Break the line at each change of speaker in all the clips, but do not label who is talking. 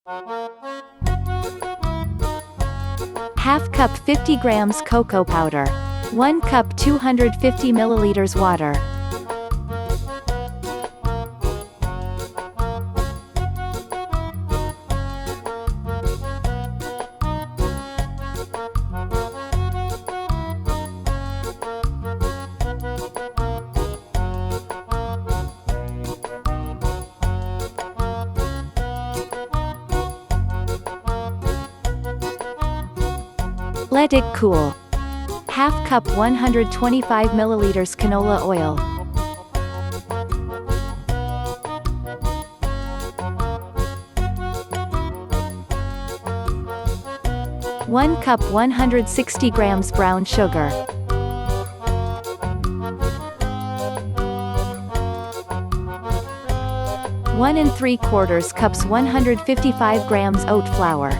Half cup 50 grams cocoa powder. 1 cup 250 milliliters water. Let it cool. Half cup 125 milliliters canola oil. 1 cup 160 grams brown sugar. 1 3/4 cups 155 grams oat flour.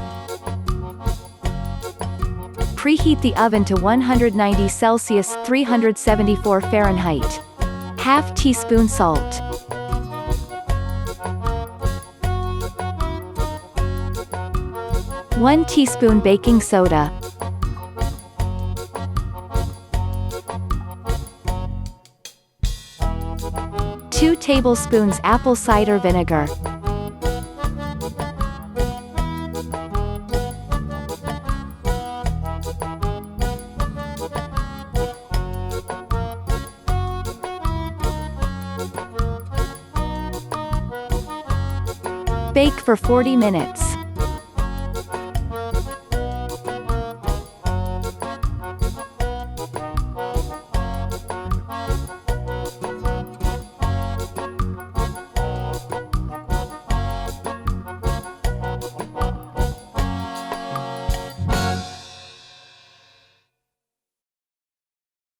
Preheat the oven to 190 Celsius 374 Fahrenheit. Half teaspoon salt. One teaspoon baking soda. Two tablespoons apple cider vinegar. Bake for 40 minutes.